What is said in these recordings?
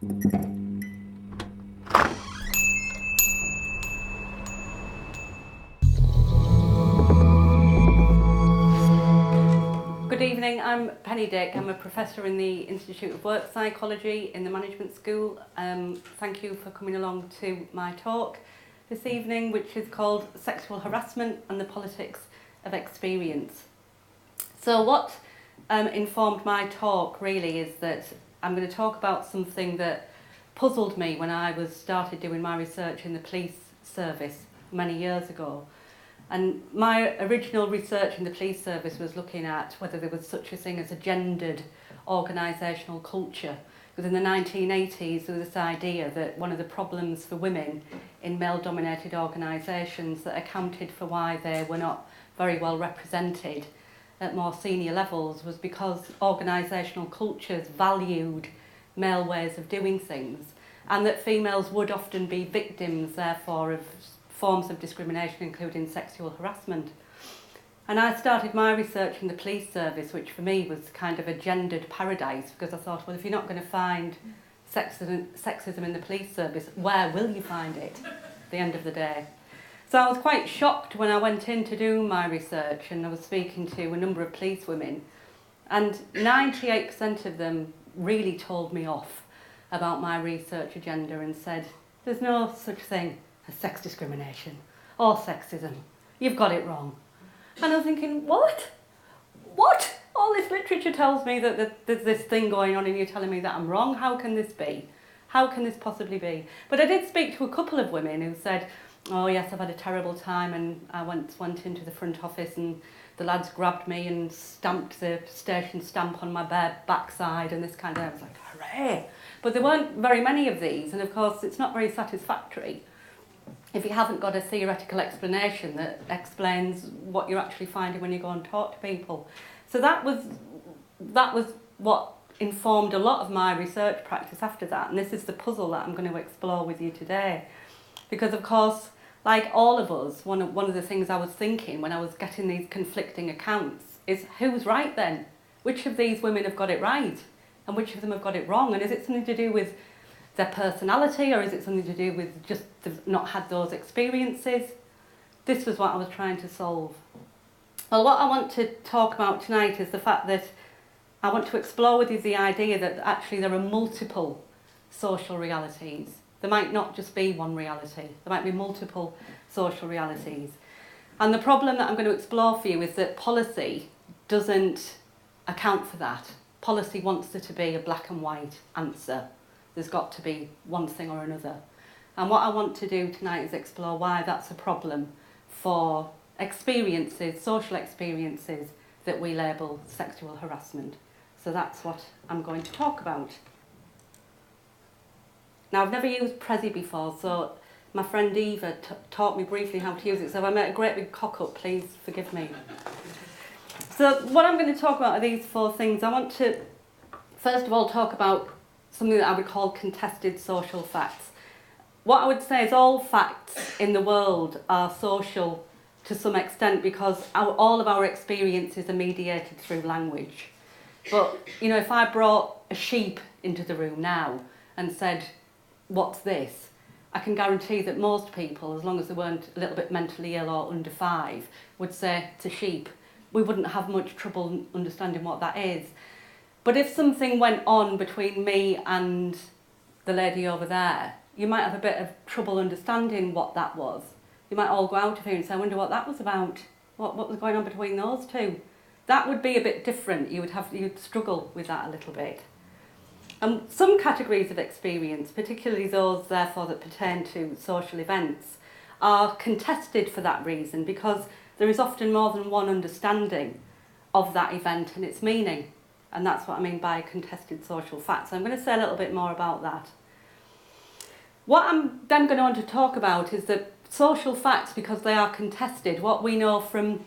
Good evening, I'm Penny Dick. I'm a professor in the Institute of Work Psychology in the Management School. Thank you for coming along to my talk this evening, which is called Sexual Harassment and the Politics of Experience. So what informed my talk really is that I'm going to talk about something that puzzled me when I started doing my research in the police service many years ago. And my original research in the police service was looking at whether there was such a thing as a gendered organisational culture. Because in the 1980s there was this idea that one of the problems for women in male-dominated organisations that accounted for why they were not very well represented at more senior levels was because organisational cultures valued male ways of doing things, and that females would often be victims, therefore, of forms of discrimination, including sexual harassment. And I started my research in the police service, which for me was kind of a gendered paradise, because I thought, well, if you're not going to find sexism in the police service, where will you find it at the end of the day? So I was quite shocked when I went in to do my research, and I was speaking to a number of police women, and 98% of them really told me off about my research agenda and said, there's no such thing as sex discrimination or sexism. You've got it wrong. And I was thinking, what? What? All this literature tells me that there's this thing going on and you're telling me that I'm wrong? How can this be? How can this possibly be? But I did speak to a couple of women who said, oh yes, I've had a terrible time, and I went into the front office and the lads grabbed me and stamped the station stamp on my bare backside and this kind of, I was like, hooray! But there weren't very many of these, and of course it's not very satisfactory if you haven't got a theoretical explanation that explains what you're actually finding when you go and talk to people. So that was what informed a lot of my research practice after that, and this is the puzzle that I'm going to explore with you today. Because of course, like all of us, one of the things I was thinking when I was getting these conflicting accounts is, who's right then? Which of these women have got it right? And which of them have got it wrong? And is it something to do with their personality, or is it something to do with just they've not had those experiences? This was what I was trying to solve. Well, what I want to talk about tonight is the fact that I want to explore with you the idea that actually there are multiple social realities. There might not just be one reality. There might be multiple social realities. And the problem that I'm going to explore for you is that policy doesn't account for that. Policy wants there to be a black and white answer. There's got to be one thing or another. And what I want to do tonight is explore why that's a problem for experiences, social experiences, that we label sexual harassment. So that's what I'm going to talk about. Now, I've never used Prezi before, so my friend Eva taught me briefly how to use it. So if I make a great big cock-up, please forgive me. So what I'm going to talk about are these four things. I want to, first of all, talk about something that I would call contested social facts. What I would say is all facts in the world are social to some extent because all of our experiences are mediated through language. But, you know, if I brought a sheep into the room now and said, what's this? I can guarantee that most people, as long as they weren't a little bit mentally ill or under 5, would say it's a sheep. We wouldn't have much trouble understanding what that is. But if something went on between me and the lady over there, you might have a bit of trouble understanding what that was. You might all go out of here and say, I wonder what that was about. What was going on between those two? That would be a bit different. You'd struggle with that a little bit. And some categories of experience, particularly those therefore that pertain to social events, are contested for that reason because there is often more than one understanding of that event and its meaning. And that's what I mean by contested social facts. I'm going to say a little bit more about that. What I'm then going to want to talk about is that social facts, because they are contested, what we know from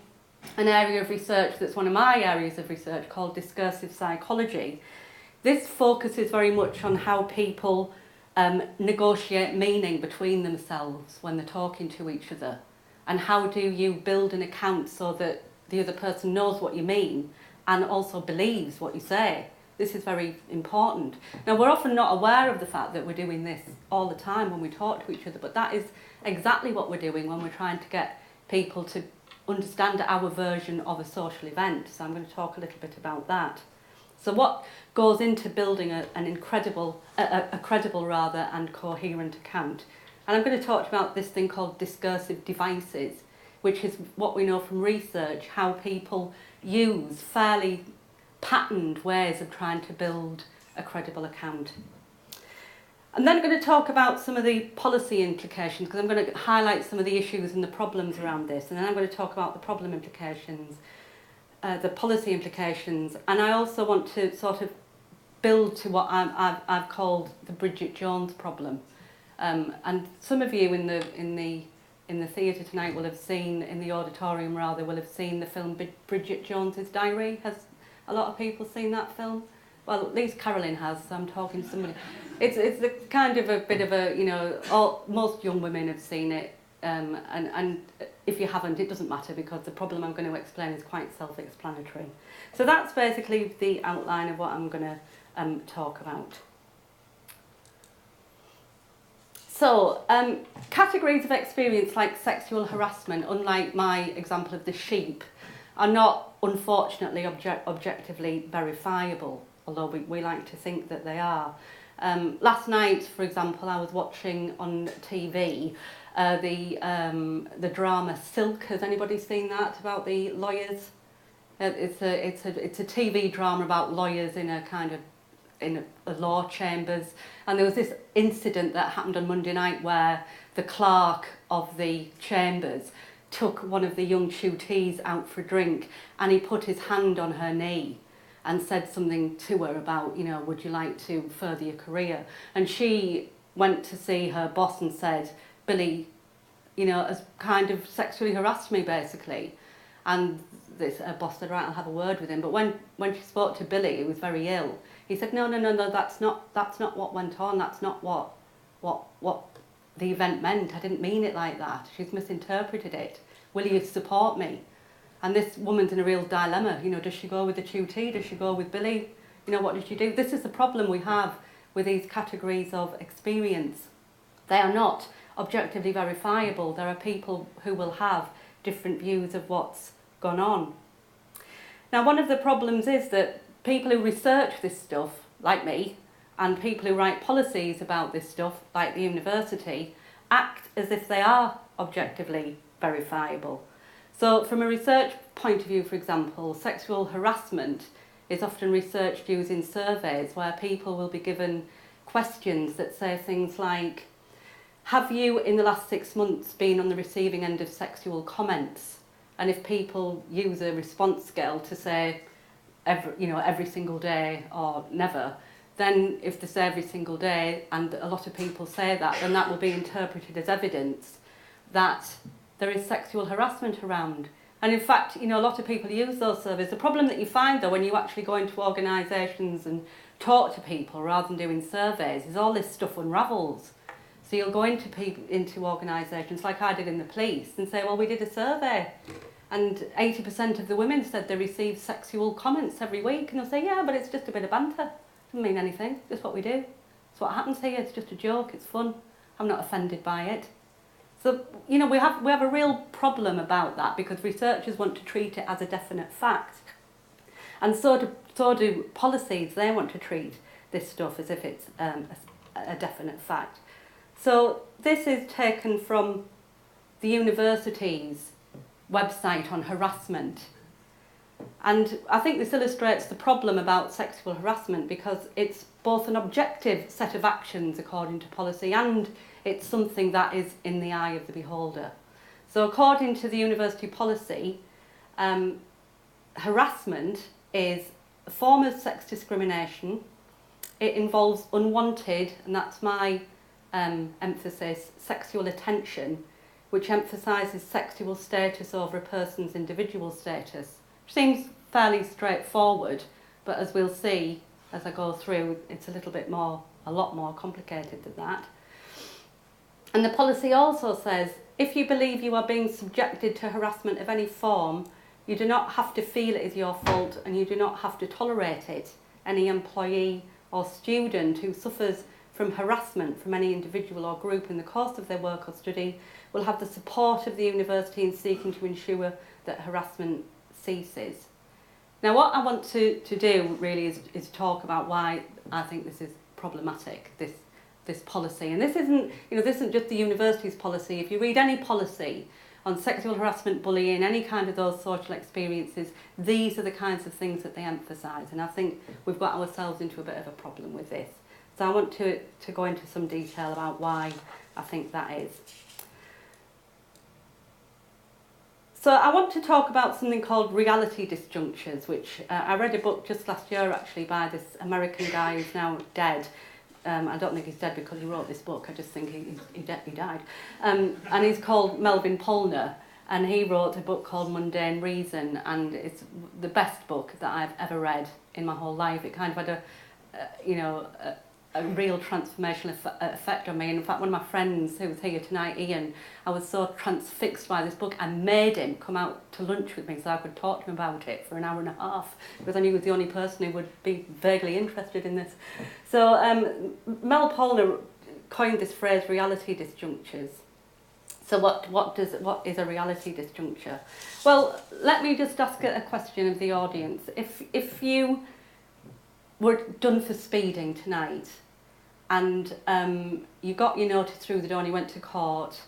an area of research that's one of my areas of research called Discursive Psychology, this focuses very much on how people negotiate meaning between themselves when they're talking to each other. And how do you build an account so that the other person knows what you mean and also believes what you say This is very important. Now, we're often not aware of the fact that we're doing this all the time when we talk to each other, but that is exactly what we're doing when we're trying to get people to understand our version of a social event. So I'm going to talk a little bit about that. So what goes into building a credible and coherent account? And I'm going to talk about this thing called discursive devices, which is what we know from research, how people use fairly patterned ways of trying to build a credible account. I'm then going to talk about some of the policy implications, because I'm going to highlight some of the issues and the problems around this, and then I'm going to talk about the problem implications, the policy implications, and I also want to sort of build to what I've called the Bridget Jones problem. And some of you in the theatre tonight will have seen, in the auditorium rather, will have seen the film Bridget Jones's Diary. Has a lot of people seen that film? Well, at least Carolyn has, so I'm talking to somebody. It's a kind of a bit of a, you know, most young women have seen it, and if you haven't, it doesn't matter, because the problem I'm going to explain is quite self-explanatory. So that's basically the outline of what I'm going to talk about. So, categories of experience like sexual harassment, unlike my example of the sheep, are not, unfortunately, objectively verifiable, although we like to think that they are. Last night, for example, I was watching on TV the drama Silk. Has anybody seen that, about the lawyers? It's a TV drama about lawyers in a law chambers, and there was this incident that happened on Monday night where the clerk of the chambers took one of the young tutees out for a drink, and he put his hand on her knee and said something to her about, you know, would you like to further your career? And she went to see her boss and said, Billy, you know, has kind of sexually harassed me, basically. And her boss said, right, I'll have a word with him. But when she spoke to Billy, who was very ill, he said, no, that's not what went on. That's not what the event meant. I didn't mean it like that. She's misinterpreted it. Will you support me? And this woman's in a real dilemma. You know, does she go with the tutee? Does she go with Billy? You know, what does she do? This is the problem we have with these categories of experience. They are not objectively verifiable. There are people who will have different views of what's gone on. Now, one of the problems is that people who research this stuff, like me, and people who write policies about this stuff, like the university, act as if they are objectively verifiable. So from a research point of view, for example, sexual harassment is often researched using surveys where people will be given questions that say things like, have you in the last 6 months been on the receiving end of sexual comments? And if people use a response scale to say every single day or never, then if they say every single day, and a lot of people say that, then that will be interpreted as evidence that there is sexual harassment around. And in fact, you know, a lot of people use those surveys. The problem that you find, though, when you actually go into organisations and talk to people rather than doing surveys, is all this stuff unravels. So you'll go into organisations, like I did in the police, and say, well, we did a survey, and 80% of the women said they received sexual comments every week. And they'll say, yeah, but it's just a bit of banter. Doesn't mean anything. It's just what we do. It's what happens here. It's just a joke. It's fun. I'm not offended by it. So, you know, we have a real problem about that, because researchers want to treat it as a definite fact. And so do policies. They want to treat this stuff as if it's a definite fact. So this is taken from the university's website on harassment. And I think this illustrates the problem about sexual harassment, because it's both an objective set of actions according to policy, and it's something that is in the eye of the beholder. So according to the university policy, harassment is a form of sex discrimination. It involves unwanted, and that's my emphasis, sexual attention, which emphasises sexual status over a person's individual status. Which seems fairly straightforward, but as we'll see as I go through, it's a lot more complicated than that. And the policy also says, if you believe you are being subjected to harassment of any form, you do not have to feel it is your fault, and you do not have to tolerate it any employee or student who suffers from harassment from any individual or group in the course of their work or study will have the support of the university in seeking to ensure that harassment ceases. Now, what I want to do really is talk about why I think this is problematic, this policy. And this isn't just the university's policy. If you read any policy on sexual harassment, bullying, any kind of those social experiences, these are the kinds of things that they emphasise. And I think we've got ourselves into a bit of a problem with this. So I want to go into some detail about why I think that is. So I want to talk about something called reality disjunctures, which I read a book just last year actually by this American guy who's now dead. I don't think he's dead because he wrote this book, I just think he died. And he's called Melvin Polner, and he wrote a book called Mundane Reason, and it's the best book that I've ever read in my whole life. It kind of had a real transformational effect on me. And in fact, one of my friends who was here tonight, Ian, I was so transfixed by this book, I made him come out to lunch with me so I could talk to him about it for an hour and a half, because I knew he was the only person who would be vaguely interested in this. So Mel Polner coined this phrase, reality disjunctures. So what is a reality disjuncture? Well, let me just ask a question of the audience. If you were done for speeding tonight, and you got your notice through the door and you went to court,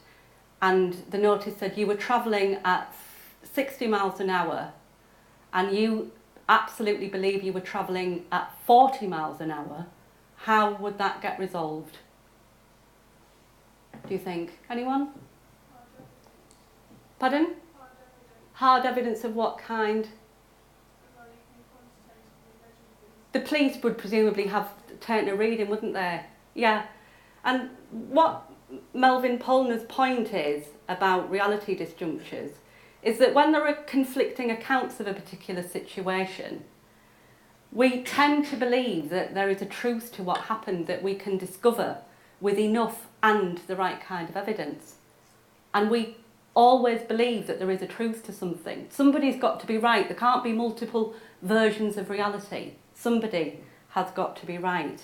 and the notice said you were travelling at 60 miles an hour, and you absolutely believe you were travelling at 40 miles an hour, how would that get resolved? Do you think? Anyone? Pardon? Hard evidence of what kind? The police would presumably have taken a reading, wouldn't they? Yeah. And what Melvin Polner's point is about reality disjunctures is that when there are conflicting accounts of a particular situation, we tend to believe that there is a truth to what happened that we can discover with enough and the right kind of evidence. And we always believe that there is a truth to something. Somebody's got to be right. There can't be multiple versions of reality. Somebody has got to be right.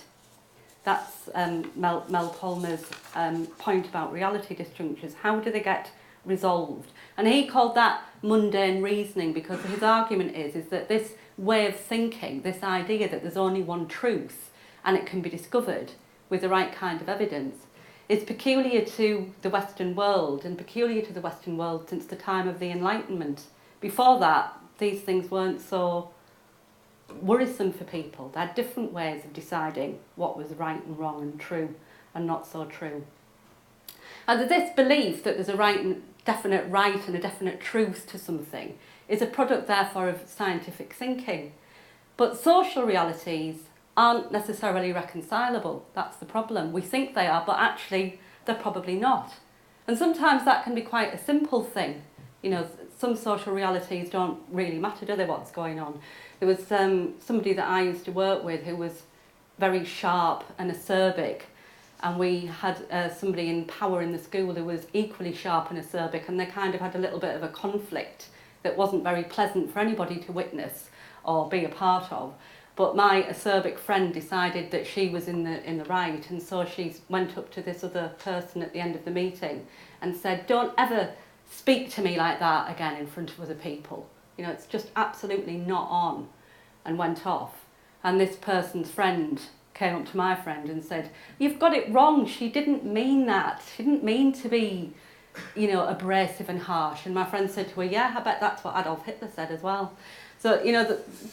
That's Mel Polner's point about reality disjunctures. How do they get resolved? And he called that mundane reasoning, because his argument is that this way of thinking, this idea that there's only one truth and it can be discovered with the right kind of evidence, is peculiar to the Western world, and peculiar to the Western world since the time of the Enlightenment. Before that, these things weren't so worrisome for people. They had different ways of deciding what was right and wrong and true and not so true. And this belief that there's a definite right and a definite truth to something is a product, therefore, of scientific thinking. But social realities aren't necessarily reconcilable. That's the problem. We think they are, but actually they're probably not. And sometimes that can be quite a simple thing. You know, some social realities don't really matter, do they, what's going on? There was somebody that I used to work with who was very sharp and acerbic, and we had somebody in power in the school who was equally sharp and acerbic, and they kind of had a little bit of a conflict that wasn't very pleasant for anybody to witness or be a part of. But my acerbic friend decided that she was in the right, and so she went up to this other person at the end of the meeting and said, "Don't ever speak to me like that again in front of other people. You know, it's just absolutely not on," and went off. And this person's friend came up to my friend and said, "You've got it wrong. She didn't mean that. She didn't mean to be, you know, abrasive and harsh." And my friend said to her, "Yeah, I bet that's what Adolf Hitler said as well." So, you know,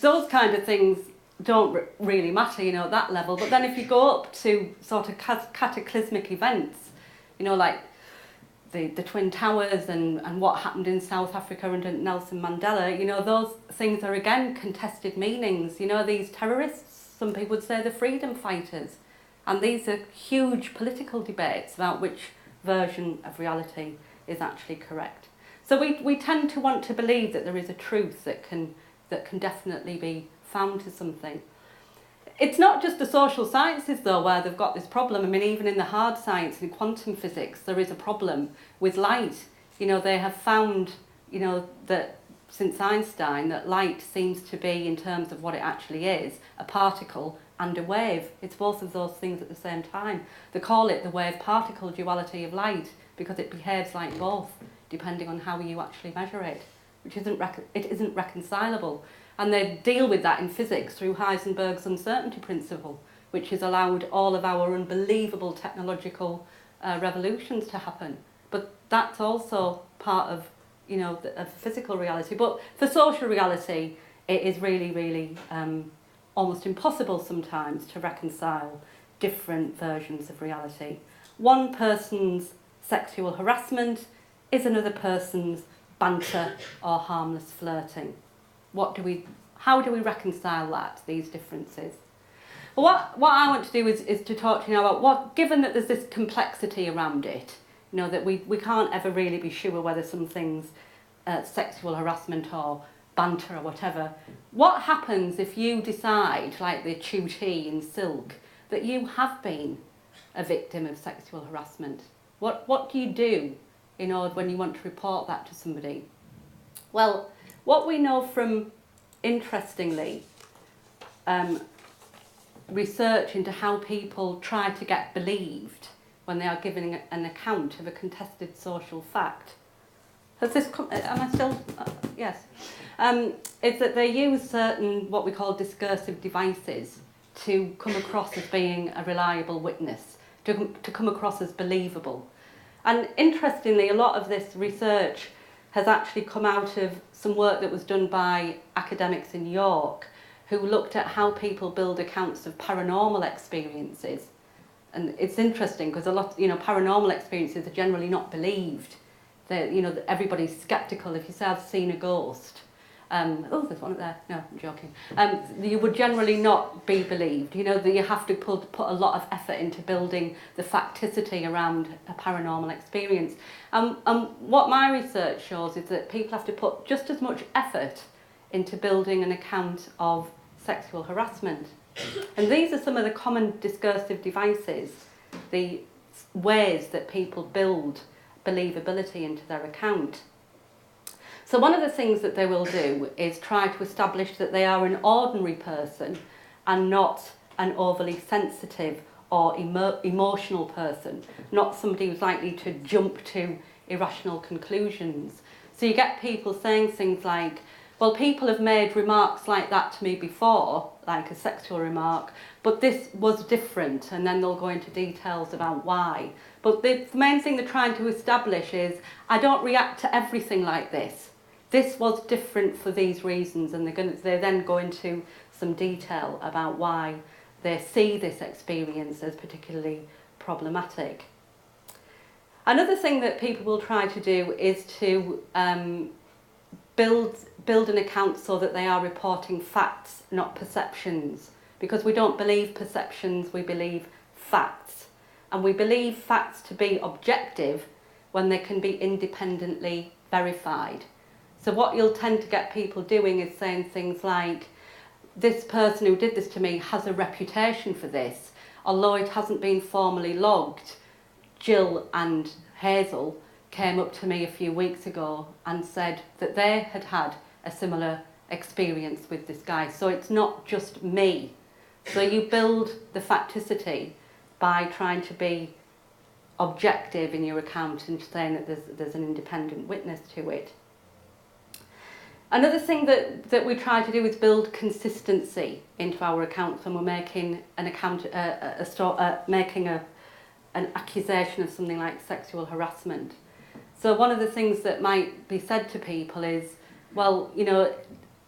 those kind of things don't really matter, you know, at that level. But then if you go up to sort of cataclysmic events, you know, like the Twin Towers and what happened in South Africa under Nelson Mandela, you know, those things are again contested meanings. You know, these terrorists, some people would say they're freedom fighters. And these are huge political debates about which version of reality is actually correct. So we tend to want to believe that there is a truth that can definitely be found to something. It's not just the social sciences, though, where they've got this problem. I mean, even in the hard science, in quantum physics, there is a problem with light. You know, they have found, you know, that since Einstein that light seems to be, in terms of what it actually is, a particle and a wave. It's both of those things at the same time. They call it the wave-particle duality of light because it behaves like both, depending on how you actually measure it, which isn't reconcilable. And they deal with that in physics through Heisenberg's uncertainty principle, which has allowed all of our unbelievable technological revolutions to happen. But that's also part of, you know, of physical reality. But for social reality, it is really, really almost impossible sometimes to reconcile different versions of reality. One person's sexual harassment is another person's banter or harmless flirting. How do we reconcile that, these differences? Well, what I want to do is to talk to you now about given that there's this complexity around it, you know, that we can't ever really be sure whether something's sexual harassment or banter or whatever. What happens if you decide, like the tutee in Silk, that you have been a victim of sexual harassment? What do you do in order when you want to report that to somebody? Well, what we know from, interestingly, research into how people try to get believed when they are giving an account of a contested social fact. Has this come, am I still, yes. Is that they use certain, what we call discursive devices to come across as being a reliable witness, to come across as believable. And interestingly, a lot of this research has actually come out of some work that was done by academics in York who looked at how people build accounts of paranormal experiences. And it's interesting because a lot, you know, paranormal experiences are generally not believed. You know, everybody's sceptical. If you say, I've seen a ghost, oh, there's one up there. No, I'm joking. You would generally not be believed. You know, that you have to put a lot of effort into building the facticity around a paranormal experience. And what my research shows is that people have to put just as much effort into building an account of sexual harassment. And these are some of the common discursive devices, the ways that people build believability into their account. So one of the things that they will do is try to establish that they are an ordinary person and not an overly sensitive or emotional person, not somebody who's likely to jump to irrational conclusions. So you get people saying things like, well, people have made remarks like that to me before, like a sexual remark, but this was different, and then they'll go into details about why. But the main thing they're trying to establish is, I don't react to everything like this. This was different for these reasons, and they then go into some detail about why they see this experience as particularly problematic. Another thing that people will try to do is to build an account so that they are reporting facts, not perceptions, because we don't believe perceptions, we believe facts. And we believe facts to be objective when they can be independently verified. So what you'll tend to get people doing is saying things like, this person who did this to me has a reputation for this, although it hasn't been formally logged. Jill and Hazel came up to me a few weeks ago and said that they had had a similar experience with this guy. So it's not just me. So you build the facticity by trying to be objective in your account and saying that there's an independent witness to it. Another thing that we try to do is build consistency into our accounts when we're making an account, making an accusation of something like sexual harassment. So one of the things that might be said to people is, well, you know,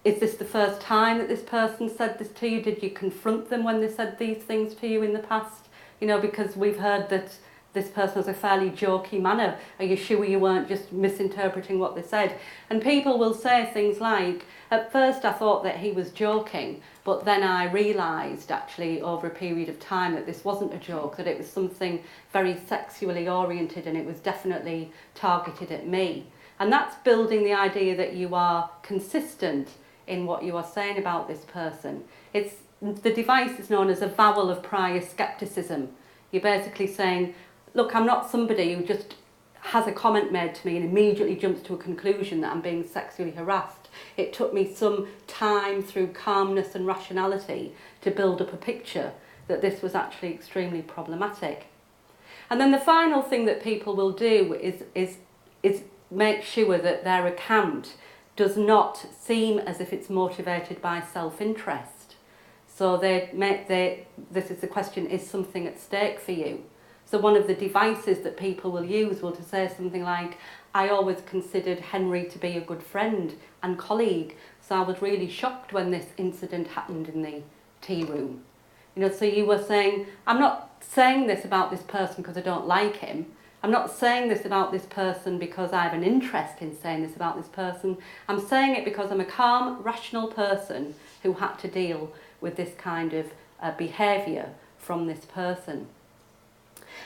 is this the first time that this person said this to you? Did you confront them when they said these things to you in the past? You know, because we've heard that this person has a fairly jokey manner. Are you sure you weren't just misinterpreting what they said? And people will say things like, at first I thought that he was joking, but then I realised actually over a period of time that this wasn't a joke, that it was something very sexually oriented and it was definitely targeted at me. And that's building the idea that you are consistent in what you are saying about this person. The device is known as a avowal of prior scepticism. You're basically saying, look, I'm not somebody who just has a comment made to me and immediately jumps to a conclusion that I'm being sexually harassed. It took me some time through calmness and rationality to build up a picture that this was actually extremely problematic. And then the final thing that people will do is make sure that their account does not seem as if it's motivated by self-interest. So this is the question, is something at stake for you? So one of the devices that people will use will to say something like, I always considered Henry to be a good friend and colleague, so I was really shocked when this incident happened in the tea room. You know, so you were saying, I'm not saying this about this person because I don't like him. I'm not saying this about this person because I have an interest in saying this about this person. I'm saying it because I'm a calm, rational person who had to deal with this kind of behaviour from this person.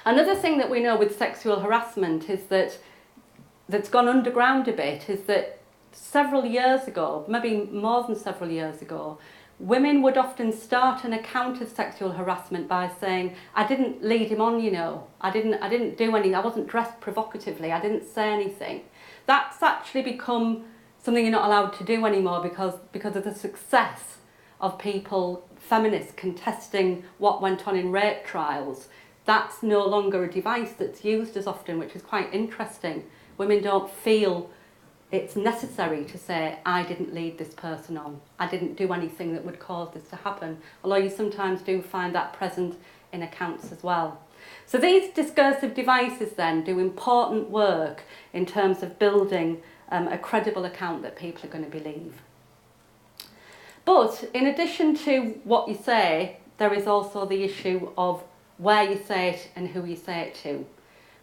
Another thing that we know with sexual harassment is that's gone underground a bit is that several years ago, maybe more than several years ago, women would often start an account of sexual harassment by saying, I didn't lead him on, you know, I didn't do anything, I wasn't dressed provocatively, I didn't say anything. That's actually become something you're not allowed to do anymore because of the success of people, feminists, contesting what went on in rape trials. That's no longer a device that's used as often, which is quite interesting. Women don't feel it's necessary to say, I didn't lead this person on. I didn't do anything that would cause this to happen. Although you sometimes do find that present in accounts as well. So these discursive devices then do important work in terms of building a credible account that people are going to believe. But in addition to what you say, there is also the issue of where you say it and who you say it to.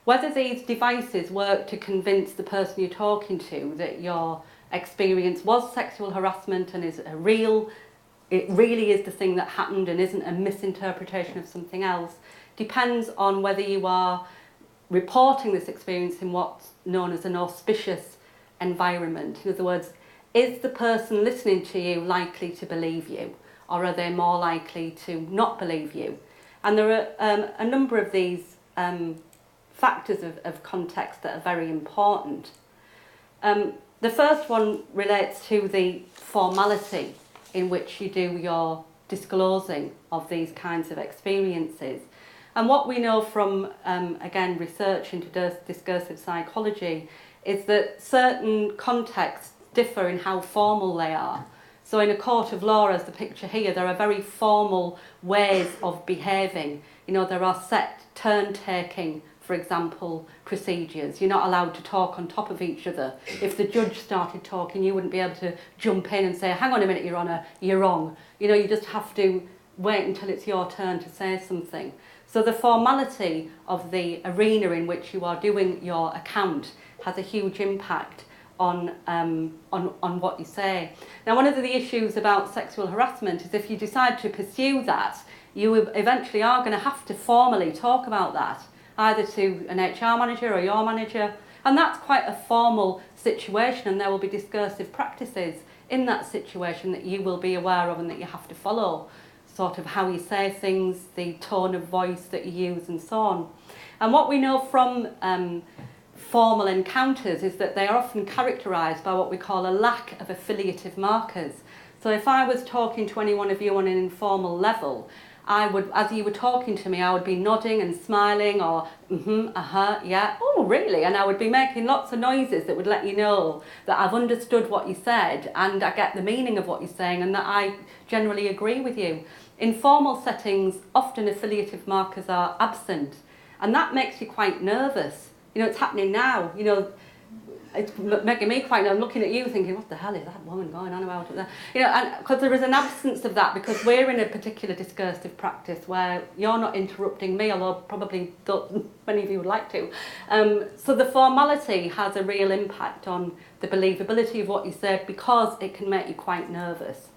Whether these devices work to convince the person you're talking to that your experience was sexual harassment and is it really is the thing that happened and isn't a misinterpretation of something else, depends on whether you are reporting this experience in what's known as an auspicious environment. In other words, is the person listening to you likely to believe you, or are they more likely to not believe you? And there are a number of these factors of context that are very important. The first one relates to the formality in which you do your disclosing of these kinds of experiences. And what we know from, again, research into discursive psychology is that certain contexts differ in how formal they are. So in a court of law, as the picture here, there are very formal ways of behaving. You know, there are set turn-taking, for example, procedures. You're not allowed to talk on top of each other. If the judge started talking, you wouldn't be able to jump in and say, hang on a minute, Your Honour, you're wrong. You know, you just have to wait until it's your turn to say something. So the formality of the arena in which you are doing your account has a huge impact on what you say. Now, one of the issues about sexual harassment is if you decide to pursue that, you eventually are going to have to formally talk about that, either to an HR manager or your manager, and that's quite a formal situation, and there will be discursive practices in that situation that you will be aware of and that you have to follow, sort of how you say things, the tone of voice that you use and so on. And what we know from formal encounters is that they are often characterised by what we call a lack of affiliative markers. So if I was talking to any one of you on an informal level, I would, as you were talking to me, I would be nodding and smiling or, yeah, oh really? And I would be making lots of noises that would let you know that I've understood what you said and I get the meaning of what you're saying and that I generally agree with you. In formal settings, often affiliative markers are absent, and that makes you quite nervous. You know, it's happening now, you know, it's making me quite, I'm looking at you thinking, what the hell is that woman going on about? You know, and because there is an absence of that, because we're in a particular discursive practice where you're not interrupting me, although probably many of you would like to. So the formality has a real impact on the believability of what you say because it can make you quite nervous.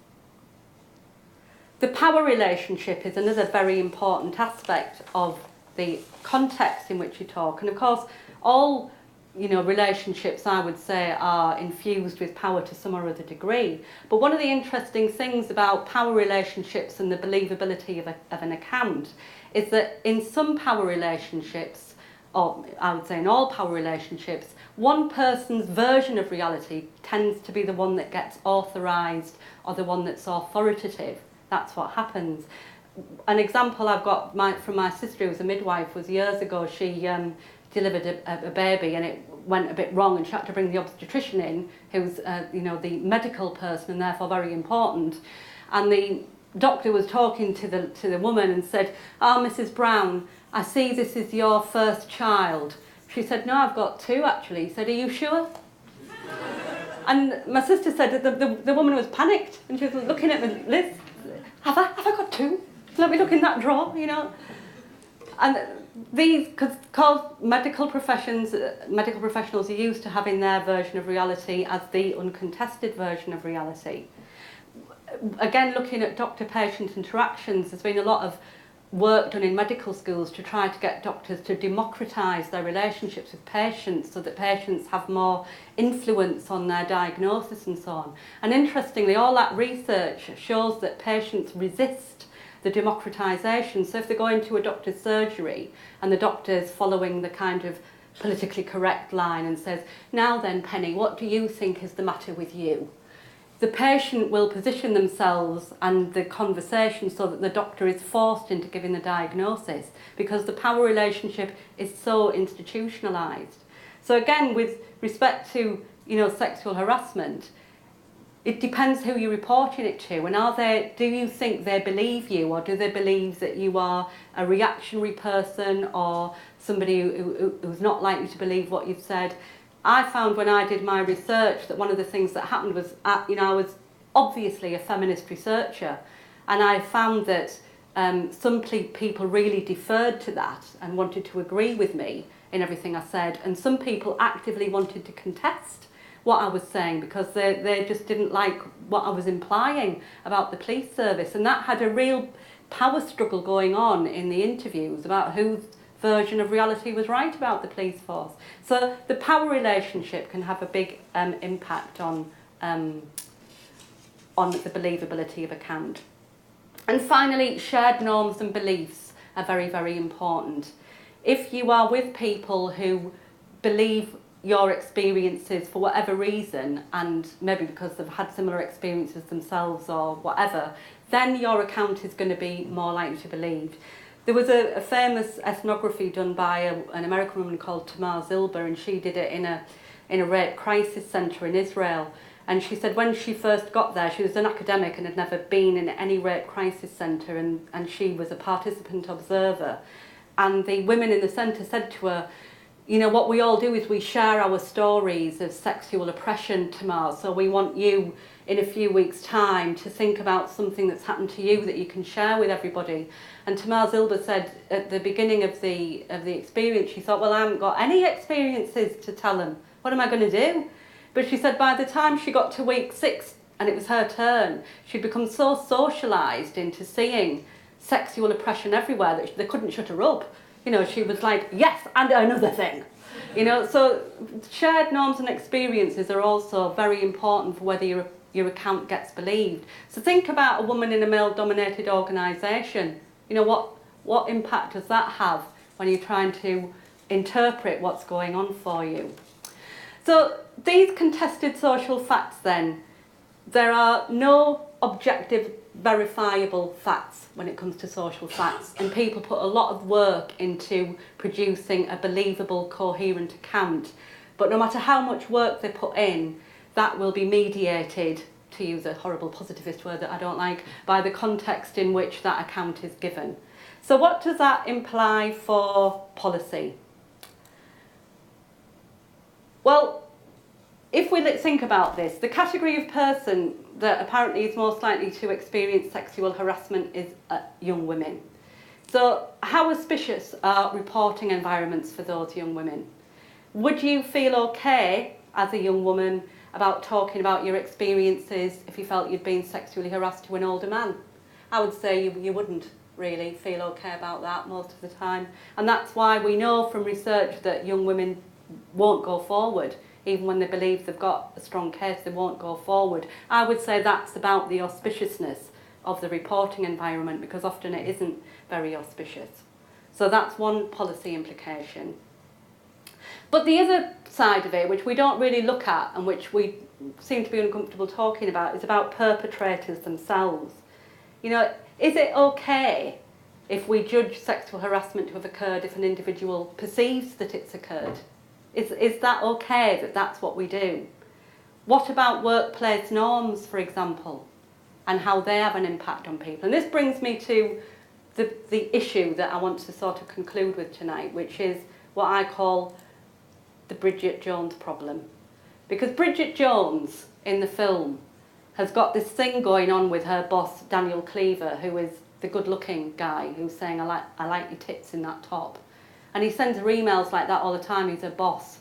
The power relationship is another very important aspect of the context in which you talk. And of course, all relationships, I would say, are infused with power to some or other degree. But one of the interesting things about power relationships and the believability of an account is that in some power relationships, or I would say in all power relationships, one person's version of reality tends to be the one that gets authorised or the one that's authoritative. That's what happens. An example I've got from my sister, who was a midwife, was years ago. She delivered a baby and it went a bit wrong, and she had to bring the obstetrician in, who's the medical person and therefore very important. And the doctor was talking to the woman and said, "Oh, Mrs. Brown, I see this is your first child." She said, "No, I've got two actually." He said, "Are you sure?" And my sister said that the woman was panicked and she was looking at me, "Liz, have I got two? Let me look in that drawer, you know." And these, because medical professionals are used to having their version of reality as the uncontested version of reality. Again, looking at doctor-patient interactions, there's been a lot of work done in medical schools to try to get doctors to democratise their relationships with patients so that patients have more influence on their diagnosis and so on. And interestingly, all that research shows that patients resist the democratisation. So if they go into a doctor's surgery and the doctor's following the kind of politically correct line and says, "Now then, Penny, what do you think is the matter with you?" the patient will position themselves and the conversation so that the doctor is forced into giving the diagnosis, because the power relationship is so institutionalised. So again, with respect to sexual harassment, it depends who you're reporting it to, and do you think they believe you, or do they believe that you are a reactionary person or somebody who's not likely to believe what you've said? I found when I did my research that one of the things that happened was, I was obviously a feminist researcher, and I found that some people really deferred to that and wanted to agree with me in everything I said, and some people actively wanted to contest what I was saying because they just didn't like what I was implying about the police service, and that had a real power struggle going on in the interviews about whose version of reality was right about the police force. So the power relationship can have a big impact on the believability of account. And finally, shared norms and beliefs are very, very important. If you are with people who believe your experiences for whatever reason, and maybe because they've had similar experiences themselves or whatever, then your account is going to be more likely to be believed. There was a famous ethnography done by an American woman called Tamar Zilber, and she did it in a rape crisis centre in Israel. And she said when she first got there, she was an academic and had never been in any rape crisis centre, and she was a participant observer. And the women in the centre said to her, what we all do is we share our stories of sexual oppression, Tamar, so we want you in a few weeks' time to think about something that's happened to you that you can share with everybody. And Tamar Zilber said at the beginning of the experience, she thought, well, I haven't got any experiences to tell them. What am I going to do? But she said by the time she got to week 6 and it was her turn, she'd become so socialised into seeing sexual oppression everywhere that they couldn't shut her up. She was like, yes, and another thing. So shared norms and experiences are also very important for whether your account gets believed. So think about a woman in a male-dominated organisation. What impact does that have when you're trying to interpret what's going on for you? So these contested social facts then, there are no objective verifiable facts when it comes to social facts, and people put a lot of work into producing a believable, coherent account. But no matter how much work they put in, that will be mediated, to use a horrible positivist word that I don't like, by the context in which that account is given. So what does that imply for policy? Well, if we think about this, the category of person that apparently is most likely to experience sexual harassment is young women. So how auspicious are reporting environments for those young women? Would you feel okay as a young woman about talking about your experiences if you felt you'd been sexually harassed to an older man? I would say you wouldn't really feel okay about that most of the time. And that's why we know from research that young women won't go forward. Even when they believe they've got a strong case, they won't go forward. I would say that's about the auspiciousness of the reporting environment, because often it isn't very auspicious. So that's one policy implication. But the other side of it, which we don't really look at and which we seem to be uncomfortable talking about, is about perpetrators themselves. You know, is it okay if we judge sexual harassment to have occurred if an individual perceives that it's occurred? Is that okay that that's what we do? What about workplace norms, for example, and how they have an impact on people? And this brings me to the issue that I want to sort of conclude with tonight, which is what I call the Bridget Jones problem. Because Bridget Jones, in the film, has got this thing going on with her boss, Daniel Cleaver, who is the good-looking guy who's saying, I like your tits in that top. And he sends her emails like that all the time. He's her boss.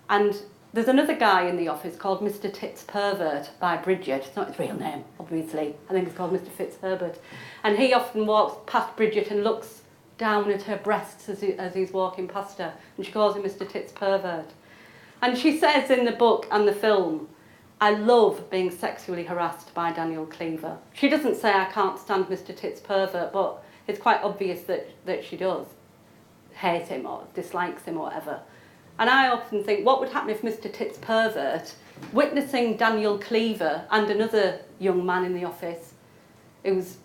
And there's another guy in the office called Mr. Tits Pervert by Bridget. It's not his real name, obviously. I think it's called Mr. Fitzherbert. And he often walks past Bridget and looks down at her breasts as he's walking past her. And she calls him Mr. Tits Pervert. And she says in the book and the film, I love being sexually harassed by Daniel Cleaver. She doesn't say I can't stand Mr. Tits Pervert, but it's quite obvious that she does hate him or dislikes him or whatever. And I often think, what would happen if Mr. Tits Pervert, witnessing Daniel Cleaver and another young man in the office, who's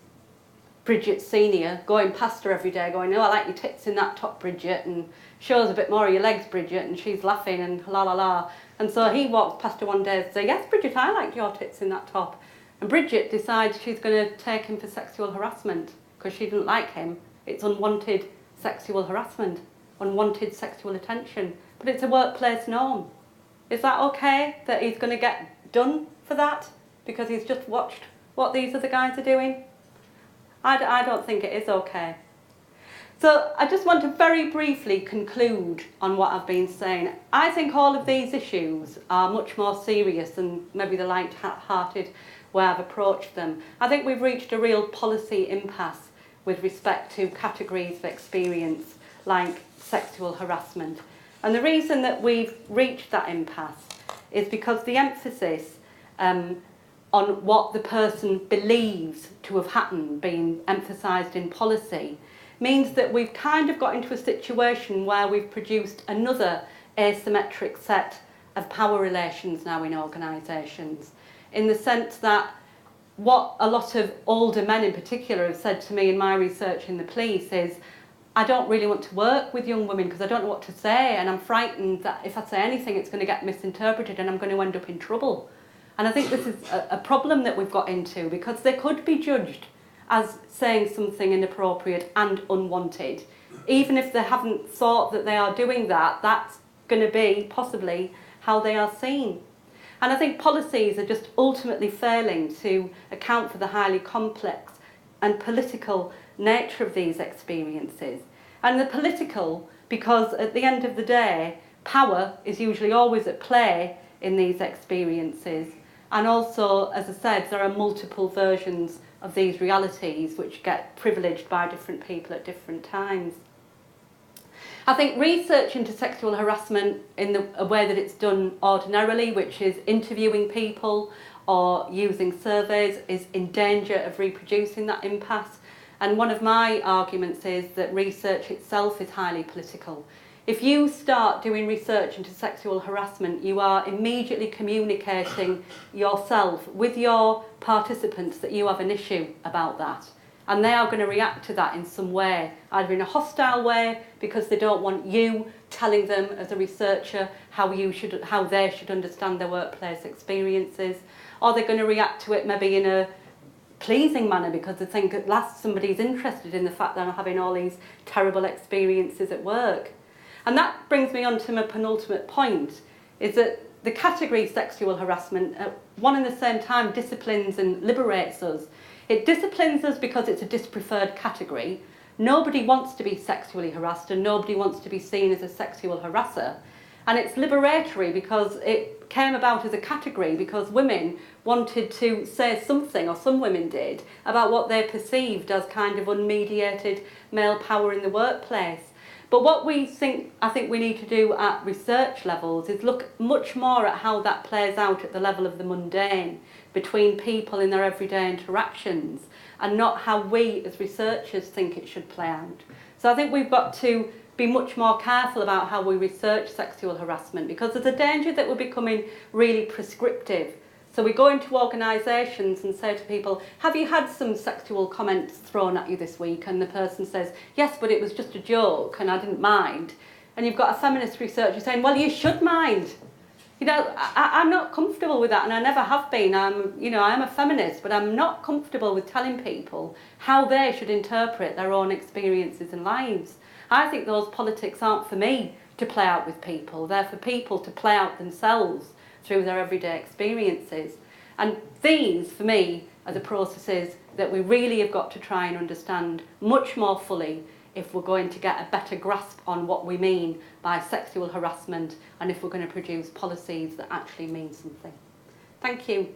Bridget's senior, going past her every day, going, oh, I like your tits in that top, Bridget, and shows a bit more of your legs, Bridget, and she's laughing and la la la. And so he walks past her one day and says, yes, Bridget, I like your tits in that top. And Bridget decides she's going to take him for sexual harassment because she didn't like him. It's unwanted sexual harassment, unwanted sexual attention. But it's a workplace norm. Is that okay that he's going to get done for that because he's just watched what these other guys are doing? I don't think it is okay. So I just want to very briefly conclude on what I've been saying. I think all of these issues are much more serious than maybe the light-hearted way I've approached them. I think we've reached a real policy impasse with respect to categories of experience like sexual harassment. And the reason that we've reached that impasse is because the emphasis on what the person believes to have happened being emphasised in policy means that we've kind of got into a situation where we've produced another asymmetric set of power relations now in organisations, in the sense that what a lot of older men in particular have said to me in my research in the police is, I don't really want to work with young women because I don't know what to say, and I'm frightened that if I say anything it's going to get misinterpreted and I'm going to end up in trouble. And I think this is a problem that we've got into, because they could be judged as saying something inappropriate and unwanted. Even if they haven't thought that they are doing that, that's going to be possibly how they are seen. And I think policies are just ultimately failing to account for the highly complex and political nature of these experiences. And the political, because at the end of the day, power is usually always at play in these experiences. And also, as I said, there are multiple versions of these realities which get privileged by different people at different times. I think research into sexual harassment in a way that it's done ordinarily, which is interviewing people or using surveys, is in danger of reproducing that impasse. And one of my arguments is that research itself is highly political. If you start doing research into sexual harassment, you are immediately communicating yourself with your participants that you have an issue about that. And they are going to react to that in some way, either in a hostile way, because they don't want you telling them as a researcher how they should understand their workplace experiences, or they're going to react to it maybe in a pleasing manner because they think at last somebody's interested in the fact that I'm having all these terrible experiences at work. And that brings me on to my penultimate point, is that the category sexual harassment at one and the same time disciplines and liberates us. It disciplines us because it's a dispreferred category. Nobody wants to be sexually harassed and nobody wants to be seen as a sexual harasser. And it's liberatory because it came about as a category because women wanted to say something, or some women did, about what they perceived as kind of unmediated male power in the workplace. But what I think we need to do at research levels is look much more at how that plays out at the level of the mundane, between people in their everyday interactions, and not how we as researchers think it should play out. So I think we've got to be much more careful about how we research sexual harassment, because there's a danger that we're becoming really prescriptive. So we go into organisations and say to people, have you had some sexual comments thrown at you this week? And the person says, yes, but it was just a joke and I didn't mind. And you've got a feminist researcher saying, well, you should mind. You know, I'm not comfortable with that, and I never have been. I'm a feminist, but I'm not comfortable with telling people how they should interpret their own experiences and lives. I think those politics aren't for me to play out with people. They're for people to play out themselves through their everyday experiences. And these, for me, are the processes that we really have got to try and understand much more fully if we're going to get a better grasp on what we mean by sexual harassment, and if we're going to produce policies that actually mean something. Thank you.